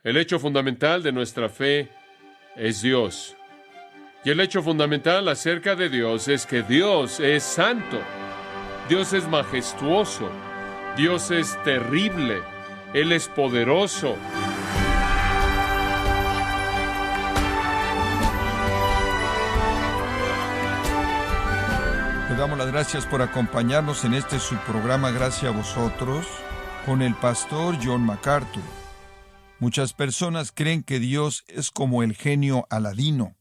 El hecho fundamental de nuestra fe es Dios. Y el hecho fundamental acerca de Dios es que Dios es santo. Dios es majestuoso. Dios es terrible. Él es poderoso. Le damos las gracias por acompañarnos en este su programa Gracias a Vosotros con el pastor John MacArthur. Muchas personas creen que Dios es como el genio Aladino,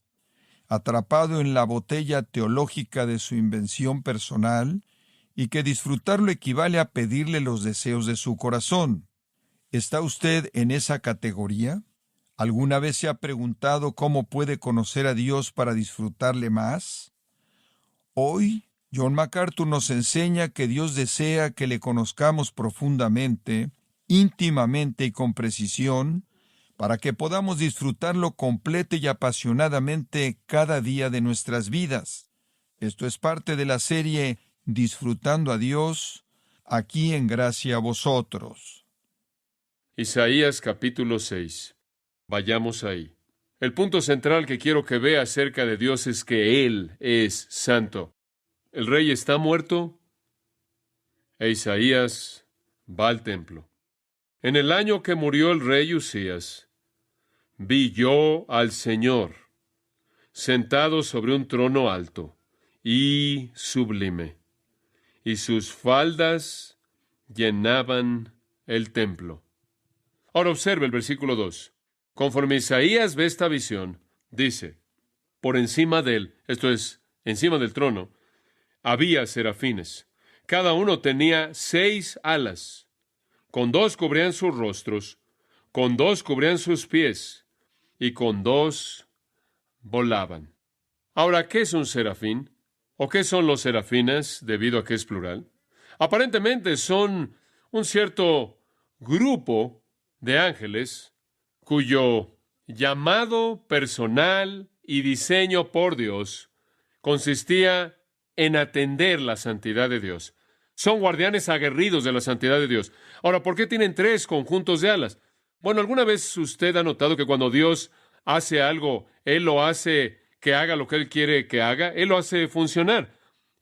atrapado en la botella teológica de su invención personal, y que disfrutarlo equivale a pedirle los deseos de su corazón. ¿Está usted en esa categoría? ¿Alguna vez se ha preguntado cómo puede conocer a Dios para disfrutarle más? Hoy, John MacArthur nos enseña que Dios desea que le conozcamos profundamente, íntimamente y con precisión, para que podamos disfrutarlo completa y apasionadamente cada día de nuestras vidas. Esto es parte de la serie Disfrutando a Dios, aquí en Gracia a Vosotros. Isaías capítulo 6. Vayamos ahí. El punto central que quiero que vea acerca de Dios es que Él es santo. El rey está muerto e Isaías va al templo. En el año que murió el rey Usías, vi yo al Señor sentado sobre un trono alto y sublime, y sus faldas llenaban el templo. Ahora observe el versículo 2. Conforme Isaías ve esta visión, dice, por encima de él, esto es, encima del trono, había serafines. Cada uno tenía 6 alas. Con 2 cubrían sus rostros, con 2 cubrían sus pies, y con 2 volaban. Ahora, ¿qué es un serafín? ¿O qué son los serafines, debido a que es plural? Aparentemente son un cierto grupo de ángeles cuyo llamado personal y diseño por Dios consistía en atender la santidad de Dios. Son guardianes aguerridos de la santidad de Dios. Ahora, ¿por qué tienen 3 conjuntos de alas? Bueno, ¿alguna vez usted ha notado que cuando Dios hace algo, Él lo hace que haga lo que Él quiere que haga? Él lo hace funcionar.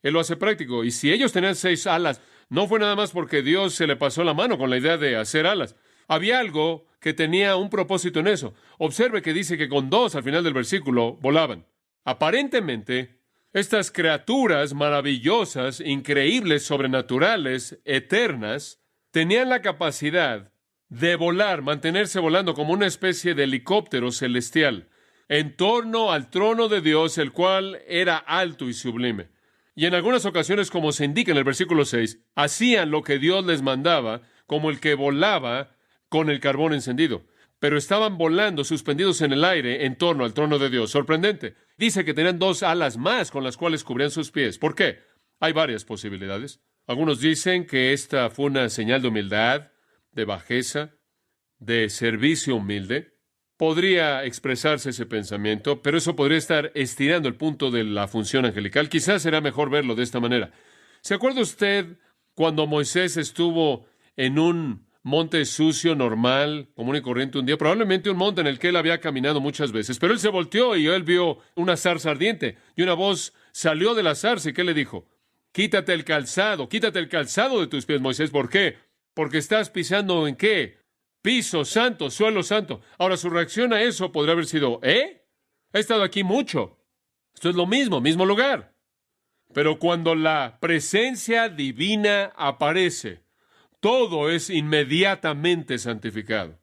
Él lo hace práctico. Y si ellos tenían 6 alas, no fue nada más porque Dios se le pasó la mano con la idea de hacer alas. Había algo que tenía un propósito en eso. Observe que dice que con 2 al final del versículo volaban. Aparentemente, estas criaturas maravillosas, increíbles, sobrenaturales, eternas, tenían la capacidad de volar, mantenerse volando como una especie de helicóptero celestial, en torno al trono de Dios, el cual era alto y sublime. Y en algunas ocasiones, como se indica en el versículo 6, hacían lo que Dios les mandaba, como el que volaba con el carbón encendido. Pero estaban volando, suspendidos en el aire, en torno al trono de Dios. Sorprendente. Dice que tenían 2 alas más con las cuales cubrían sus pies. ¿Por qué? Hay varias posibilidades. Algunos dicen que esta fue una señal de humildad, de bajeza, de servicio humilde. Podría expresarse ese pensamiento, pero eso podría estar estirando el punto de la función angelical. Quizás será mejor verlo de esta manera. ¿Se acuerda usted cuando Moisés estuvo en un monte sucio, normal, común y corriente un día? Probablemente un monte en el que él había caminado muchas veces, pero él se volteó y él vio una zarza ardiente, y una voz salió de la zarza, ¿y qué le dijo? Quítate el calzado de tus pies, Moisés. ¿Por qué? Porque estás pisando ¿en qué? Piso santo, suelo santo. Ahora, su reacción a eso podría haber sido, He estado aquí mucho. Esto es lo mismo lugar. Pero cuando la presencia divina aparece, todo es inmediatamente santificado.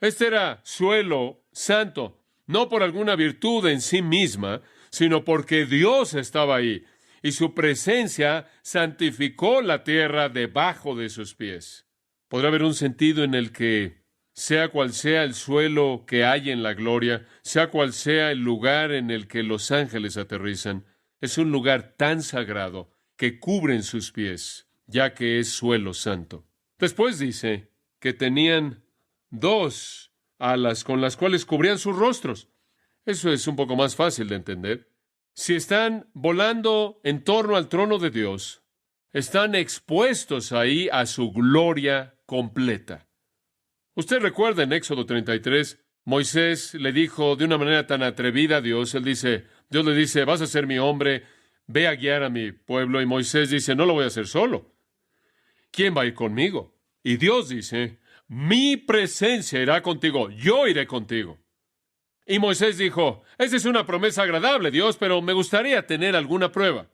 Este era suelo santo, no por alguna virtud en sí misma, sino porque Dios estaba ahí, y su presencia santificó la tierra debajo de sus pies. Podrá haber un sentido en el que, sea cual sea el suelo que hay en la gloria, sea cual sea el lugar en el que los ángeles aterrizan, es un lugar tan sagrado que cubren sus pies, ya que es suelo santo. Después dice que tenían 2 alas con las cuales cubrían sus rostros. Eso es un poco más fácil de entender. Si están volando en torno al trono de Dios, están expuestos ahí a su gloria completa. Usted recuerda en Éxodo 33, Moisés le dijo de una manera tan atrevida a Dios, Dios le dice, vas a ser mi hombre, ve a guiar a mi pueblo, y Moisés dice, no lo voy a hacer solo. ¿Quién va a ir conmigo? Y Dios dice, mi presencia irá contigo, yo iré contigo. Y Moisés dijo, esa es una promesa agradable, Dios, pero me gustaría tener alguna prueba.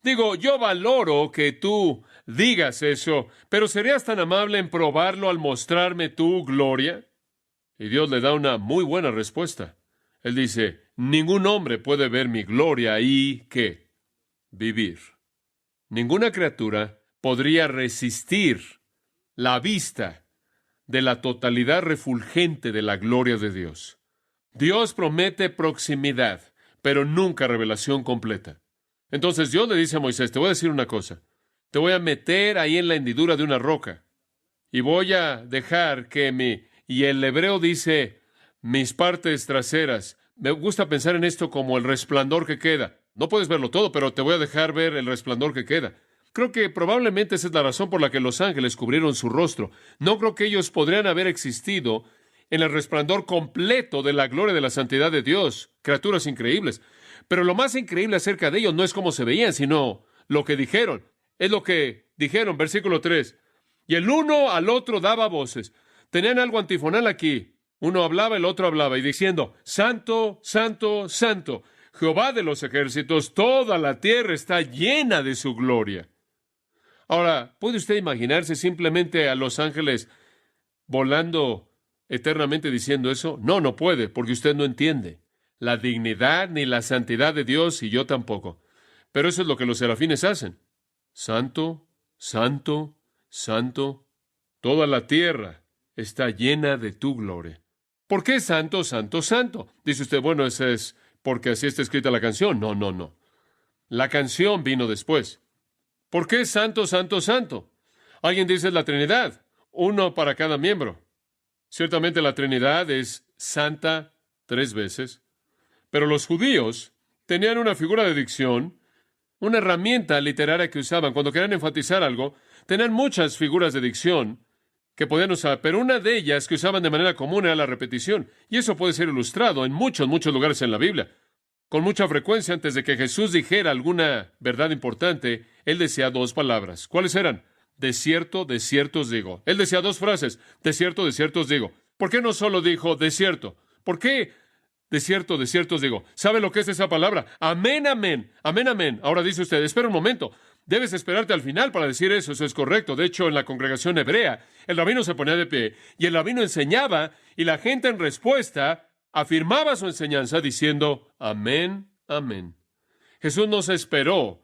Digo, yo valoro que tú digas eso, pero ¿serías tan amable en probarlo al mostrarme tu gloria? Y Dios le da una muy buena respuesta. Él dice, ningún hombre puede ver mi gloria y, ¿qué? Vivir. Ninguna criatura podría resistir la vista de la totalidad refulgente de la gloria de Dios. Dios promete proximidad, pero nunca revelación completa. Entonces Dios le dice a Moisés, te voy a decir una cosa, te voy a meter ahí en la hendidura de una roca y voy a dejar que y el hebreo dice, mis partes traseras. Me gusta pensar en esto como el resplandor que queda. No puedes verlo todo, pero te voy a dejar ver el resplandor que queda. Creo que probablemente esa es la razón por la que los ángeles cubrieron su rostro. No creo que ellos podrían haber existido en el resplandor completo de la gloria de la santidad de Dios. Criaturas increíbles. Pero lo más increíble acerca de ellos no es cómo se veían, sino lo que dijeron. Es lo que dijeron, versículo 3. Y el uno al otro daba voces. Tenían algo antifonal aquí. Uno hablaba, el otro hablaba, y diciendo, Santo, Santo, Santo, Jehová de los ejércitos, toda la tierra está llena de su gloria. Ahora, ¿puede usted imaginarse simplemente a los ángeles volando eternamente diciendo eso? No, no puede, porque usted no entiende la dignidad ni la santidad de Dios, y yo tampoco. Pero eso es lo que los serafines hacen. Santo, Santo, Santo, toda la tierra está llena de tu gloria. ¿Por qué Santo, Santo, Santo? Dice usted, bueno, eso es porque así está escrita la canción. No, no, no. La canción vino después. ¿Por qué Santo, Santo, Santo? Alguien dice la Trinidad, uno para cada miembro. Ciertamente la Trinidad es santa 3 veces, pero los judíos tenían una figura de dicción, una herramienta literaria que usaban. Cuando querían enfatizar algo, tenían muchas figuras de dicción que podían usar, pero una de ellas que usaban de manera común era la repetición. Y eso puede ser ilustrado en muchos lugares en la Biblia. Con mucha frecuencia, antes de que Jesús dijera alguna verdad importante, Él decía 2 palabras. ¿Cuáles eran? De cierto os digo. Él decía 2 frases. De cierto os digo. ¿Por qué no solo dijo de cierto? ¿Por qué de cierto os digo? ¿Sabe lo que es esa palabra? Amén, amén. Amén, amén. Ahora dice usted, espera un momento. Debes esperarte al final para decir eso. Eso es correcto. De hecho, en la congregación hebrea, el rabino se ponía de pie y el rabino enseñaba y la gente en respuesta afirmaba su enseñanza diciendo, amén, amén. Jesús no se esperó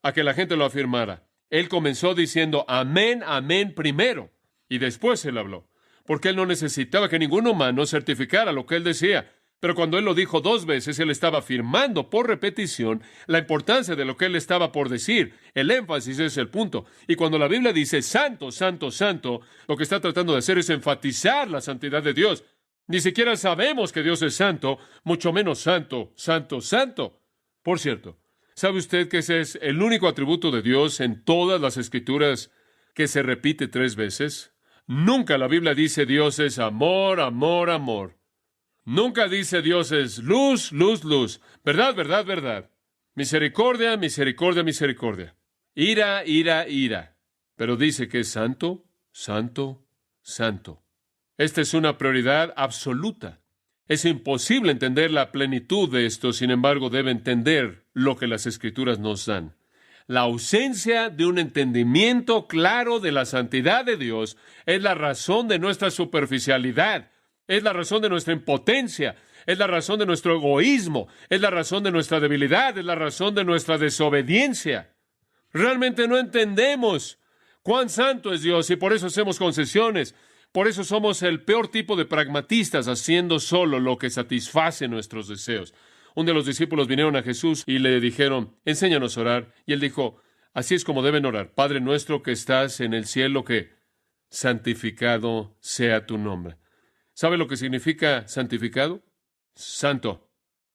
a que la gente lo afirmara. Él comenzó diciendo, amén, amén primero, y después Él habló, porque Él no necesitaba que ningún humano certificara lo que Él decía. Pero cuando Él lo dijo 2 veces, Él estaba afirmando por repetición la importancia de lo que Él estaba por decir. El énfasis es el punto. Y cuando la Biblia dice, santo, santo, santo, lo que está tratando de hacer es enfatizar la santidad de Dios. Ni siquiera sabemos que Dios es santo, mucho menos santo, santo, santo. Por cierto, ¿sabe usted que ese es el único atributo de Dios en todas las Escrituras que se repite 3 veces? Nunca la Biblia dice Dios es amor, amor, amor. Nunca dice Dios es luz, luz, luz. Verdad, verdad, verdad. Misericordia, misericordia, misericordia. Ira, ira, ira. Pero dice que es santo, santo, santo. Esta es una prioridad absoluta. Es imposible entender la plenitud de esto, sin embargo, debe entender lo que las Escrituras nos dan. La ausencia de un entendimiento claro de la santidad de Dios es la razón de nuestra superficialidad, es la razón de nuestra impotencia, es la razón de nuestro egoísmo, es la razón de nuestra debilidad, es la razón de nuestra desobediencia. Realmente no entendemos cuán santo es Dios y por eso hacemos concesiones. Por eso somos el peor tipo de pragmatistas, haciendo solo lo que satisface nuestros deseos. Un de los discípulos vinieron a Jesús y le dijeron, enséñanos a orar. Y él dijo, así es como deben orar. Padre nuestro que estás en el cielo, que santificado sea tu nombre. ¿Sabe lo que significa santificado? Santo.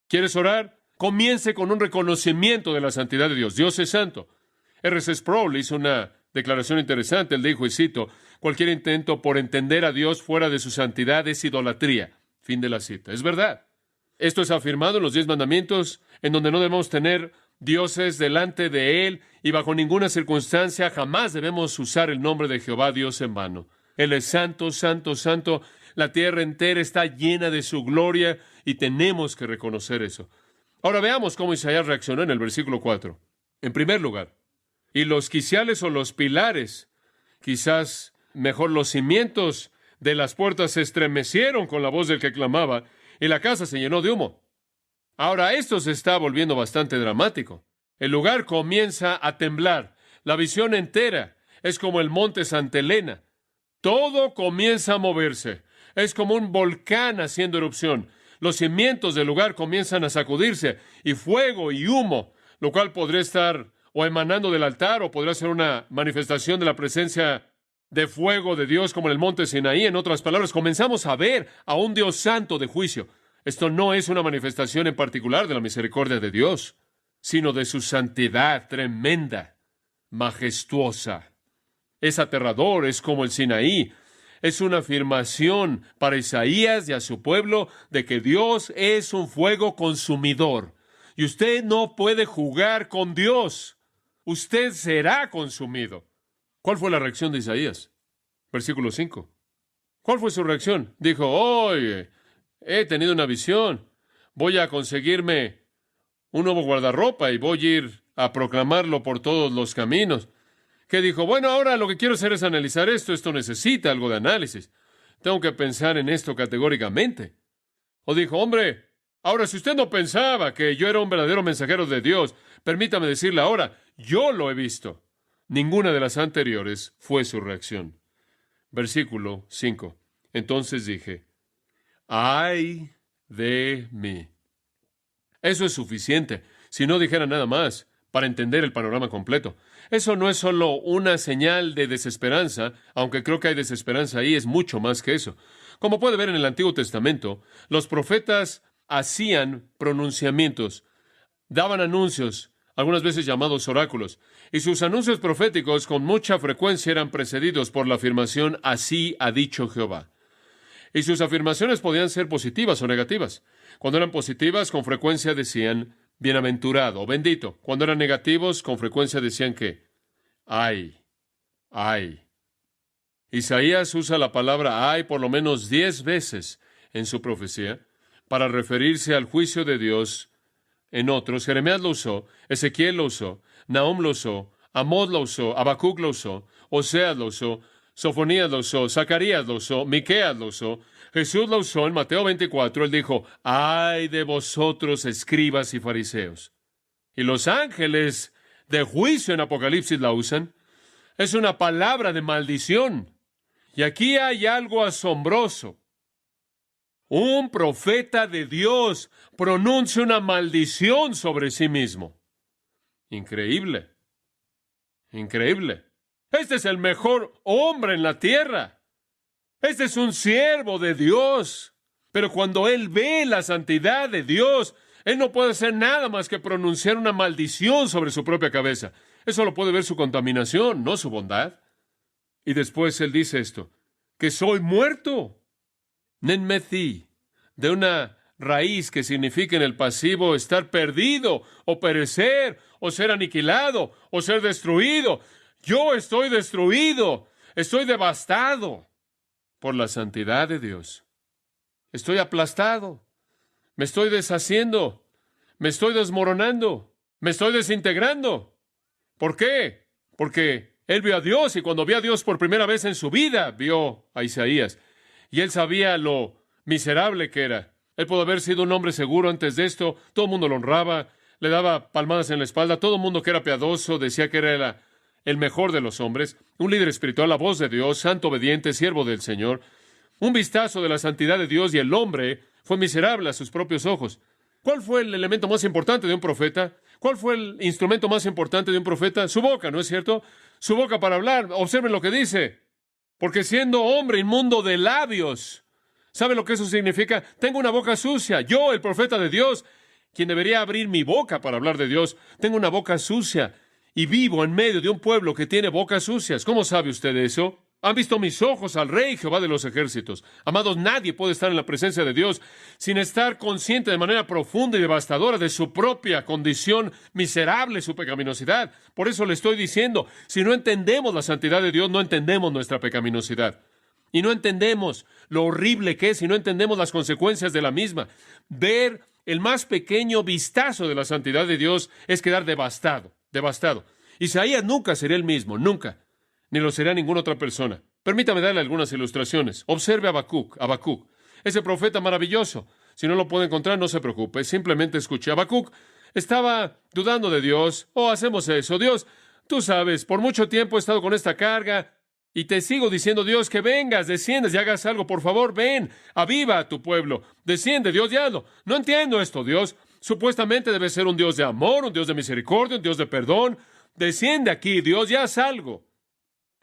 ¿Quieres orar? Comience con un reconocimiento de la santidad de Dios. Dios es santo. R.C. Sproul hizo una declaración interesante. Él dijo, y cito, cualquier intento por entender a Dios fuera de su santidad es idolatría. Fin de la cita. Es verdad. Esto es afirmado en los 10 mandamientos, en donde no debemos tener dioses delante de Él y bajo ninguna circunstancia jamás debemos usar el nombre de Jehová Dios en vano. Él es santo, santo, santo. La tierra entera está llena de su gloria y tenemos que reconocer eso. Ahora veamos cómo Isaías reaccionó en el versículo 4. En primer lugar, y los quiciales o los pilares, quizás mejor los cimientos de las puertas se estremecieron con la voz del que clamaba y la casa se llenó de humo. Ahora esto se está volviendo bastante dramático. El lugar comienza a temblar. La visión entera es como el monte Santa Elena. Todo comienza a moverse. Es como un volcán haciendo erupción. Los cimientos del lugar comienzan a sacudirse y fuego y humo, lo cual podría estar o emanando del altar o podría ser una manifestación de la presencia de fuego de Dios como en el monte Sinaí. En otras palabras, comenzamos a ver a un Dios santo de juicio. Esto no es una manifestación en particular de la misericordia de Dios, sino de su santidad tremenda, majestuosa. Es aterrador, es como el Sinaí. Es una afirmación para Isaías y a su pueblo de que Dios es un fuego consumidor. Y usted no puede jugar con Dios. Usted será consumido. ¿Cuál fue la reacción de Isaías? Versículo 5. ¿Cuál fue su reacción? Dijo, oye, he tenido una visión. Voy a conseguirme un nuevo guardarropa y voy a ir a proclamarlo por todos los caminos. Que dijo, bueno, ahora lo que quiero hacer es analizar esto. Esto necesita algo de análisis. Tengo que pensar en esto categóricamente. O dijo, hombre, ahora si usted no pensaba que yo era un verdadero mensajero de Dios, permítame decirle ahora, yo lo he visto. Ninguna de las anteriores fue su reacción. Versículo 5. Entonces dije, ¡ay de mí! Eso es suficiente, si no dijera nada más, para entender el panorama completo. Eso no es solo una señal de desesperanza, aunque creo que hay desesperanza ahí, es mucho más que eso. Como puede ver en el Antiguo Testamento, los profetas hacían pronunciamientos, daban anuncios, algunas veces llamados oráculos, y sus anuncios proféticos con mucha frecuencia eran precedidos por la afirmación, así ha dicho Jehová. Y sus afirmaciones podían ser positivas o negativas. Cuando eran positivas, con frecuencia decían, bienaventurado o bendito. Cuando eran negativos, con frecuencia decían que, ay, ay. Isaías usa la palabra ay por lo menos 10 veces en su profecía para referirse al juicio de Dios en otros. Jeremías lo usó, Ezequiel lo usó, Nahum lo usó, Amós lo usó, Habacuc lo usó, Oseas lo usó, Sofonías lo usó, Zacarías lo usó, Miqueas lo usó, Jesús lo usó en Mateo 24. Él dijo, ¡ay de vosotros, escribas y fariseos! Y los ángeles de juicio en Apocalipsis la usan. Es una palabra de maldición. Y aquí hay algo asombroso. Un profeta de Dios pronuncia una maldición sobre sí mismo. Increíble. Increíble. Este es el mejor hombre en la tierra. Este es un siervo de Dios. Pero cuando él ve la santidad de Dios, él no puede hacer nada más que pronunciar una maldición sobre su propia cabeza. Eso lo puede ver su contaminación, no su bondad. Y después él dice esto, que soy muerto. Nenmethi, de una raíz que significa en el pasivo estar perdido, o perecer, o ser aniquilado, o ser destruido. Yo estoy destruido, estoy devastado por la santidad de Dios. Estoy aplastado, me estoy deshaciendo, me estoy desmoronando, me estoy desintegrando. ¿Por qué? Porque él vio a Dios y cuando vio a Dios por primera vez en su vida, vio a Isaías. Y él sabía lo miserable que era. Él pudo haber sido un hombre seguro antes de esto, todo el mundo lo honraba, le daba palmadas en la espalda, todo el mundo que era piadoso decía que era el mejor de los hombres, un líder espiritual, la voz de Dios, santo, obediente, siervo del Señor. Un vistazo de la santidad de Dios y el hombre fue miserable a sus propios ojos. ¿Cuál fue el elemento más importante de un profeta? ¿Cuál fue el instrumento más importante de un profeta? Su boca, ¿no es cierto? Su boca para hablar. Observen lo que dice. Porque siendo hombre inmundo de labios, ¿sabe lo que eso significa? Tengo una boca sucia. Yo, el profeta de Dios, quien debería abrir mi boca para hablar de Dios, tengo una boca sucia. y vivo en medio de un pueblo que tiene bocas sucias. ¿Cómo sabe usted eso? Han visto mis ojos al Rey Jehová de los ejércitos. Amados, nadie puede estar en la presencia de Dios sin estar consciente de manera profunda y devastadora de su propia condición miserable, su pecaminosidad. Por eso le estoy diciendo, si no entendemos la santidad de Dios, no entendemos nuestra pecaminosidad. Y no entendemos lo horrible que es, y no entendemos las consecuencias de la misma. Ver el más pequeño vistazo de la santidad de Dios es quedar devastado, devastado. Isaías nunca sería el mismo, nunca. Ni lo será ninguna otra persona. Permítame darle algunas ilustraciones. Observe a Habacuc, ese profeta maravilloso. Si no lo puede encontrar, no se preocupe, simplemente escuche. Habacuc estaba dudando de Dios. Hacemos eso. Dios, tú sabes, por mucho tiempo he estado con esta carga y te sigo diciendo, Dios, que vengas, desciendas y hagas algo. Por favor, ven, aviva a tu pueblo. Desciende, Dios, y hazlo. No entiendo esto, Dios. Supuestamente debe ser un Dios de amor, un Dios de misericordia, un Dios de perdón. Desciende aquí, Dios, y haz algo.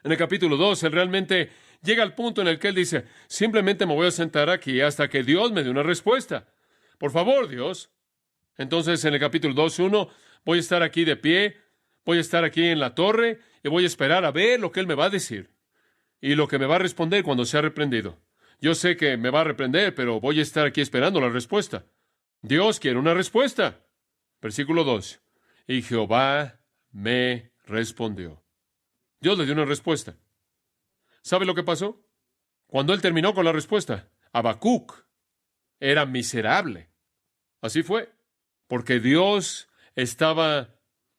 En el capítulo 2, él realmente llega al punto en el que él dice, simplemente me voy a sentar aquí hasta que Dios me dé una respuesta. Por favor, Dios. Entonces, en el capítulo 2:1, voy a estar aquí de pie, voy a estar aquí en la torre y voy a esperar a ver lo que él me va a decir y lo que me va a responder cuando sea reprendido. Yo sé que me va a reprender, pero voy a estar aquí esperando la respuesta. Dios quiere una respuesta. Versículo 2. Y Jehová me respondió. Dios le dio una respuesta. ¿Sabe lo que pasó? Cuando él terminó con la respuesta, Habacuc era miserable. Así fue, porque Dios estaba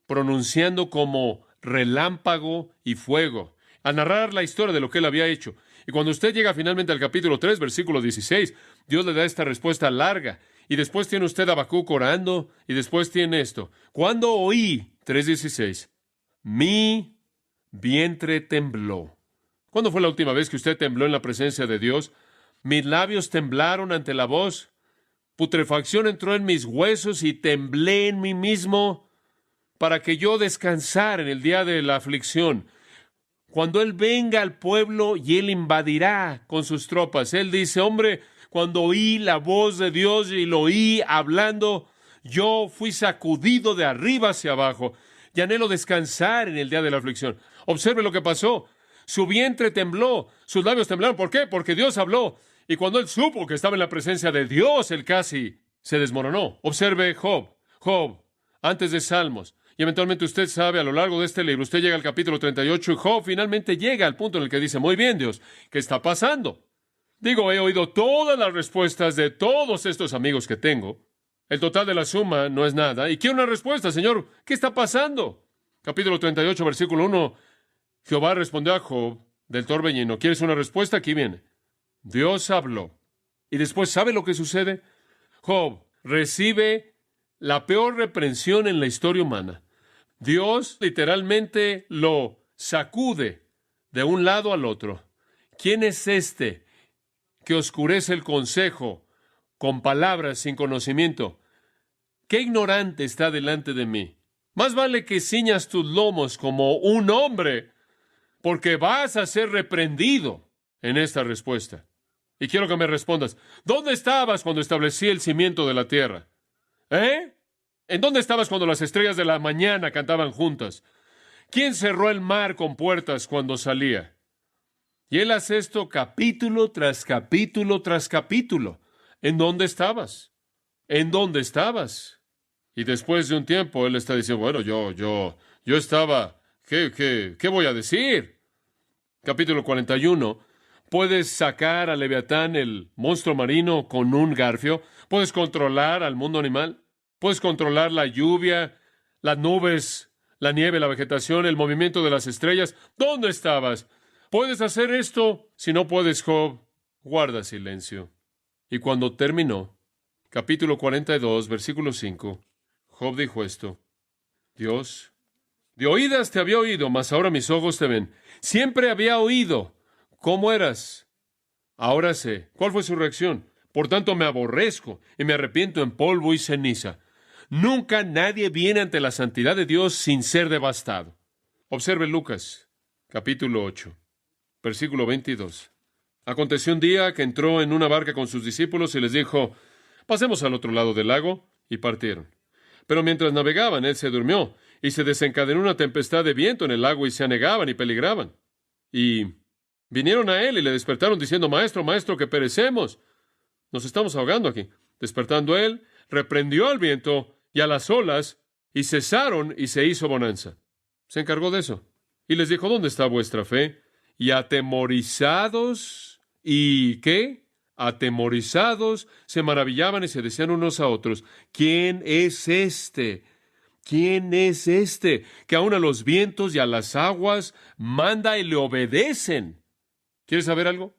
pronunciando como relámpago y fuego, al narrar la historia de lo que él había hecho. Y cuando usted llega finalmente al capítulo 3, versículo 16, Dios le da esta respuesta larga. Y después tiene usted a Habacuc orando, y después tiene esto. Cuando oí, 3:16, mi vientre tembló. ¿Cuándo fue la última vez que usted tembló en la presencia de Dios? Mis labios temblaron ante la voz. Putrefacción entró en mis huesos y temblé en mí mismo para que yo descansara en el día de la aflicción. Cuando Él venga al pueblo y Él invadirá con sus tropas. Él dice, hombre, cuando oí la voz de Dios y lo oí hablando, yo fui sacudido de arriba hacia abajo y anhelo descansar en el día de la aflicción. Observe lo que pasó. Su vientre tembló, sus labios temblaron. ¿Por qué? Porque Dios habló. Y cuando él supo que estaba en la presencia de Dios, él casi se desmoronó. Observe Job, antes de Salmos. Y eventualmente usted sabe, a lo largo de este libro, usted llega al capítulo 38 y Job finalmente llega al punto en el que dice, muy bien, Dios, ¿qué está pasando? Digo, he oído todas las respuestas de todos estos amigos que tengo. El total de la suma no es nada. Y quiero una respuesta, Señor. ¿Qué está pasando? Capítulo 38, versículo 1. Jehová respondió a Job del torbellino. ¿Quieres una respuesta? Aquí viene. Dios habló. Y después, ¿sabe lo que sucede? Job recibe la peor reprensión en la historia humana. Dios literalmente lo sacude de un lado al otro. ¿Quién es este que oscurece el consejo con palabras sin conocimiento? ¿Qué ignorante está delante de mí? Más vale que ciñas tus lomos como un hombre, porque vas a ser reprendido en esta respuesta. Y quiero que me respondas, ¿dónde estabas cuando establecí el cimiento de la tierra? ¿En dónde estabas cuando las estrellas de la mañana cantaban juntas? ¿Quién cerró el mar con puertas cuando salía? Y él hace esto capítulo tras capítulo tras capítulo. ¿En dónde estabas? ¿En dónde estabas? Y después de un tiempo, él está diciendo, bueno, yo estaba, ¿qué voy a decir? Capítulo 41, puedes sacar a Leviatán, el monstruo marino, con un garfio. Puedes controlar al mundo animal. Puedes controlar la lluvia, las nubes, la nieve, la vegetación, el movimiento de las estrellas. ¿Dónde estabas? ¿Puedes hacer esto? Si no puedes, Job, guarda silencio. Y cuando terminó, capítulo 42, versículo 5, Job dijo esto: Dios, de oídas te había oído, mas ahora mis ojos te ven. Siempre había oído cómo eras. Ahora sé. ¿Cuál fue su reacción? Por tanto me aborrezco y me arrepiento en polvo y ceniza. Nunca nadie viene ante la santidad de Dios sin ser devastado. Observe Lucas, capítulo 8, versículo 22. Aconteció un día que entró en una barca con sus discípulos y les dijo, pasemos al otro lado del lago, y partieron. Pero mientras navegaban, él se durmió, y se desencadenó una tempestad de viento en el agua y se anegaban y peligraban. Y vinieron a él y le despertaron diciendo, Maestro, Maestro, que perecemos. Nos estamos ahogando aquí. Despertando él, reprendió al viento y a las olas, y cesaron y se hizo bonanza. Se encargó de eso. Y les dijo, ¿dónde está vuestra fe? Y atemorizados, ¿y qué? Atemorizados, se maravillaban y se decían unos a otros, ¿quién es este? ¿Quién es este? Que aun a los vientos y a las aguas manda y le obedecen. ¿Quieres saber algo?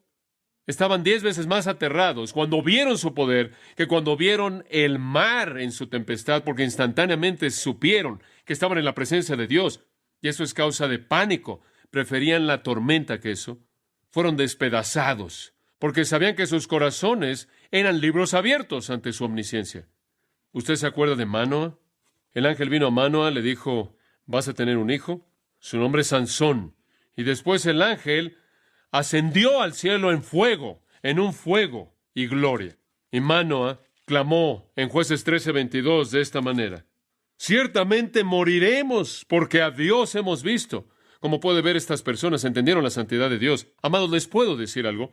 Estaban 10 veces más aterrados cuando vieron su poder que cuando vieron el mar en su tempestad, porque instantáneamente supieron que estaban en la presencia de Dios. Y eso es causa de pánico. Preferían la tormenta que eso. Fueron despedazados, porque sabían que sus corazones eran libros abiertos ante su omnisciencia. ¿Usted se acuerda de Manoah? El ángel vino a Manoah, le dijo, vas a tener un hijo. Su nombre es Sansón. Y después el ángel ascendió al cielo en fuego, en un fuego y gloria. Y Manoah clamó en Jueces 13:22 de esta manera, ciertamente moriremos porque a Dios hemos visto. Como puede ver, estas personas entendieron la santidad de Dios. Amados, ¿les puedo decir algo?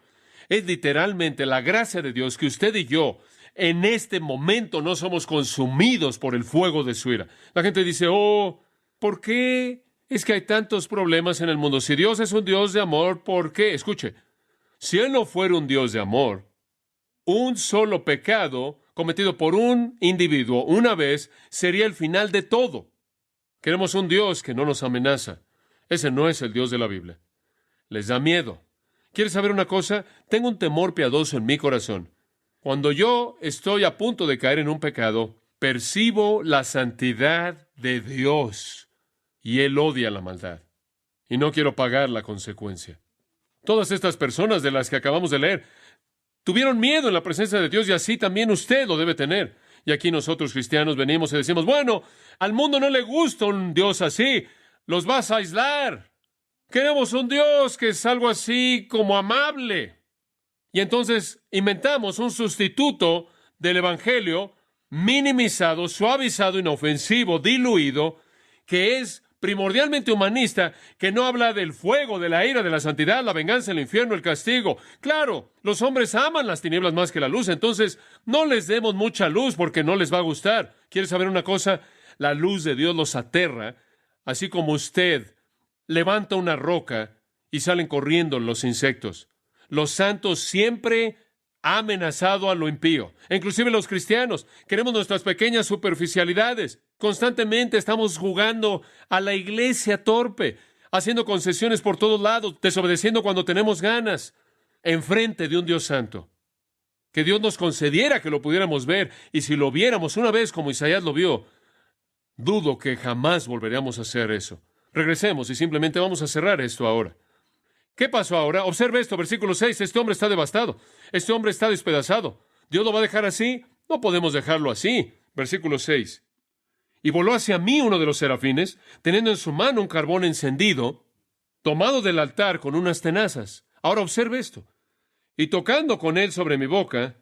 Es literalmente la gracia de Dios que usted y yo en este momento no somos consumidos por el fuego de su ira. La gente dice, ¿por qué es que hay tantos problemas en el mundo? Si Dios es un Dios de amor, ¿por qué? Escuche, si Él no fuera un Dios de amor, un solo pecado cometido por un individuo una vez sería el final de todo. Queremos un Dios que no nos amenaza. Ese no es el Dios de la Biblia. Les da miedo. ¿Quieres saber una cosa? Tengo un temor piadoso en mi corazón. Cuando yo estoy a punto de caer en un pecado, percibo la santidad de Dios y Él odia la maldad. Y no quiero pagar la consecuencia. Todas estas personas de las que acabamos de leer tuvieron miedo en la presencia de Dios y así también usted lo debe tener. Y aquí nosotros cristianos venimos y decimos, bueno, al mundo no le gusta un Dios así, los vas a aislar. Queremos un Dios que es algo así como amable. Y entonces inventamos un sustituto del Evangelio minimizado, suavizado, inofensivo, diluido, que es primordialmente humanista, que no habla del fuego, de la ira, de la santidad, la venganza, el infierno, el castigo. Claro, los hombres aman las tinieblas más que la luz, entonces no les demos mucha luz porque no les va a gustar. ¿Quieres saber una cosa? La luz de Dios los aterra, así como usted levanta una roca y salen corriendo los insectos. Los santos siempre han amenazado a lo impío, inclusive los cristianos. Queremos nuestras pequeñas superficialidades. Constantemente estamos jugando a la iglesia torpe, haciendo concesiones por todos lados, desobedeciendo cuando tenemos ganas, enfrente de un Dios santo. Que Dios nos concediera que lo pudiéramos ver, y si lo viéramos una vez como Isaías lo vio, dudo que jamás volveríamos a hacer eso. Regresemos y simplemente vamos a cerrar esto ahora. ¿Qué pasó ahora? Observe esto, versículo 6. Este hombre está devastado. Este hombre está despedazado. ¿Dios lo va a dejar así? No podemos dejarlo así. Versículo 6. Y voló hacia mí uno de los serafines, teniendo en su mano un carbón encendido, tomado del altar con unas tenazas. Ahora observe esto. Y tocando con él sobre mi boca,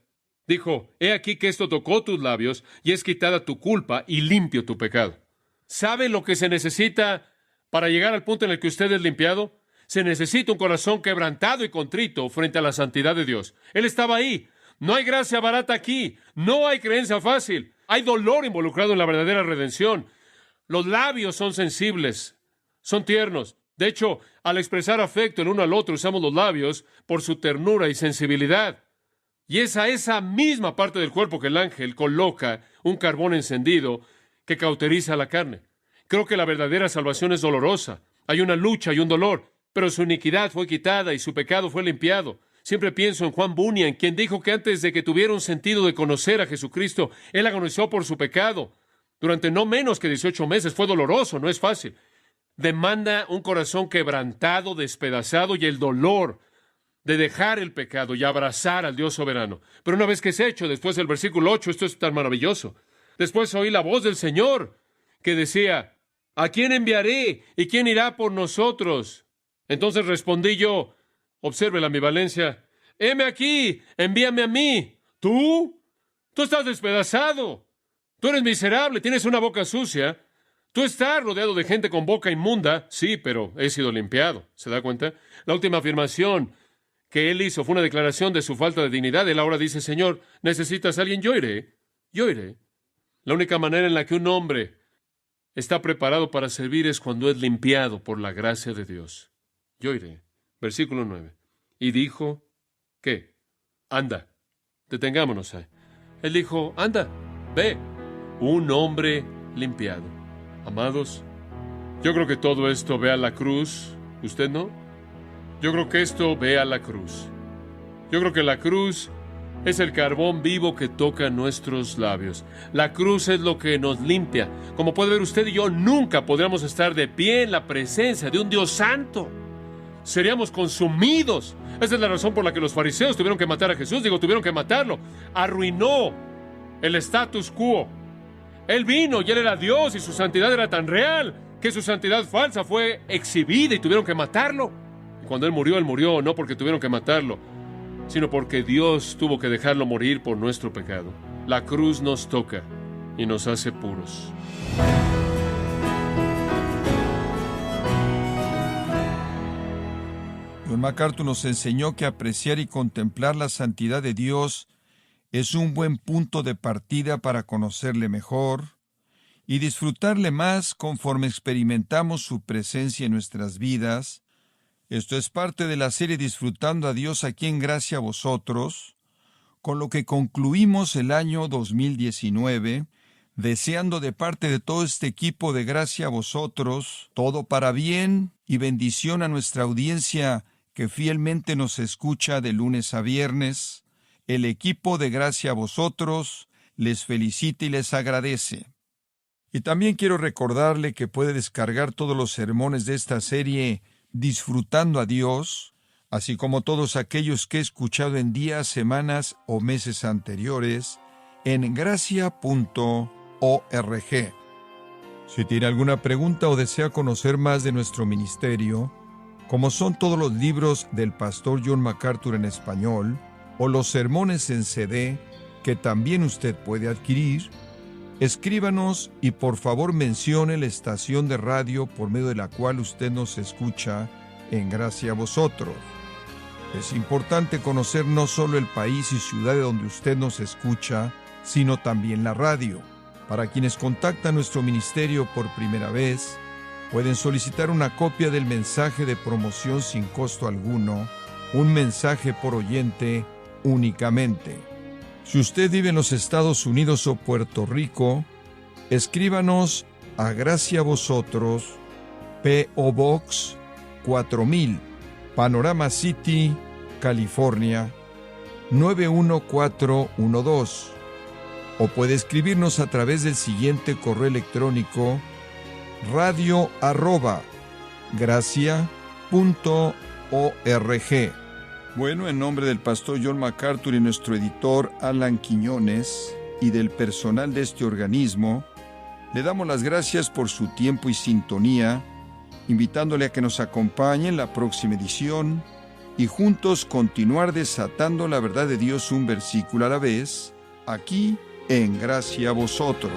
dijo, he aquí que esto tocó tus labios, y es quitada tu culpa y limpio tu pecado. ¿Sabe lo que se necesita para llegar al punto en el que usted es limpiado? Se necesita un corazón quebrantado y contrito frente a la santidad de Dios. Él estaba ahí. No hay gracia barata aquí. No hay creencia fácil. Hay dolor involucrado en la verdadera redención. Los labios son sensibles, son tiernos. De hecho, al expresar afecto el uno al otro, usamos los labios por su ternura y sensibilidad. Y es a esa misma parte del cuerpo que el ángel coloca un carbón encendido que cauteriza la carne. Creo que la verdadera salvación es dolorosa. Hay una lucha y un dolor. Pero su iniquidad fue quitada y su pecado fue limpiado. Siempre pienso en Juan Bunyan, quien dijo que antes de que tuviera un sentido de conocer a Jesucristo, él agonizó por su pecado. Durante no menos que 18 meses. Fue doloroso, no es fácil. Demanda un corazón quebrantado, despedazado y el dolor de dejar el pecado y abrazar al Dios soberano. Pero una vez que es hecho, después del versículo 8, esto es tan maravilloso. Después oí la voz del Señor que decía, ¿a quién enviaré y quién irá por nosotros? Entonces respondí yo, observe la ambivalencia, heme aquí, envíame a mí. ¿Tú? Tú estás despedazado. Tú eres miserable, tienes una boca sucia. Tú estás rodeado de gente con boca inmunda, sí, pero he sido limpiado. ¿Se da cuenta? La última afirmación que él hizo fue una declaración de su falta de dignidad. Él ahora dice, Señor, ¿necesitas a alguien? Yo iré. Yo iré. La única manera en la que un hombre está preparado para servir es cuando es limpiado por la gracia de Dios. Yo iré. Versículo 9. Y dijo, ¿qué? Anda. Detengámonos ahí. Él dijo, anda, ve. Un hombre limpiado. Amados, yo creo que todo esto ve a la cruz. ¿Usted no? Yo creo que esto ve a la cruz. Yo creo que la cruz es el carbón vivo que toca nuestros labios. La cruz es lo que nos limpia. Como puede ver, usted y yo nunca podríamos estar de pie en la presencia de un Dios santo. Seríamos consumidos. Esa es la razón por la que los fariseos tuvieron que matar a Jesús. Tuvieron que matarlo. Arruinó el status quo. Él vino y Él era Dios y su santidad era tan real que su santidad falsa fue exhibida y tuvieron que matarlo. Y cuando Él murió no porque tuvieron que matarlo, sino porque Dios tuvo que dejarlo morir por nuestro pecado. La cruz nos toca y nos hace puros. John MacArthur nos enseñó que apreciar y contemplar la santidad de Dios es un buen punto de partida para conocerle mejor y disfrutarle más conforme experimentamos su presencia en nuestras vidas. Esto es parte de la serie Disfrutando a Dios aquí en Gracia a Vosotros, con lo que concluimos el año 2019, deseando de parte de todo este equipo de Gracia a Vosotros, todo para bien y bendición a nuestra audiencia que fielmente nos escucha de lunes a viernes. El equipo de Gracia a Vosotros les felicita y les agradece. Y también quiero recordarle que puede descargar todos los sermones de esta serie Disfrutando a Dios, así como todos aquellos que he escuchado en días, semanas o meses anteriores, en gracia.org. Si tiene alguna pregunta o desea conocer más de nuestro ministerio, como son todos los libros del pastor John MacArthur en español, o los sermones en CD, que también usted puede adquirir, escríbanos y por favor mencione la estación de radio por medio de la cual usted nos escucha en Gracia a Vosotros. Es importante conocer no solo el país y ciudad de donde usted nos escucha, sino también la radio. Para quienes contactan nuestro ministerio por primera vez, pueden solicitar una copia del mensaje de promoción sin costo alguno, un mensaje por oyente únicamente. Si usted vive en los Estados Unidos o Puerto Rico, escríbanos a Gracia a Vosotros, P.O. Box 4000, Panorama City, California, 91412. O puede escribirnos a través del siguiente correo electrónico: radio@gracia.org. Bueno, en nombre del pastor John MacArthur y nuestro editor Alan Quiñones y del personal de este organismo, le damos las gracias por su tiempo y sintonía, invitándole a que nos acompañe en la próxima edición y juntos continuar desatando la verdad de Dios un versículo a la vez, aquí en Gracia a Vosotros.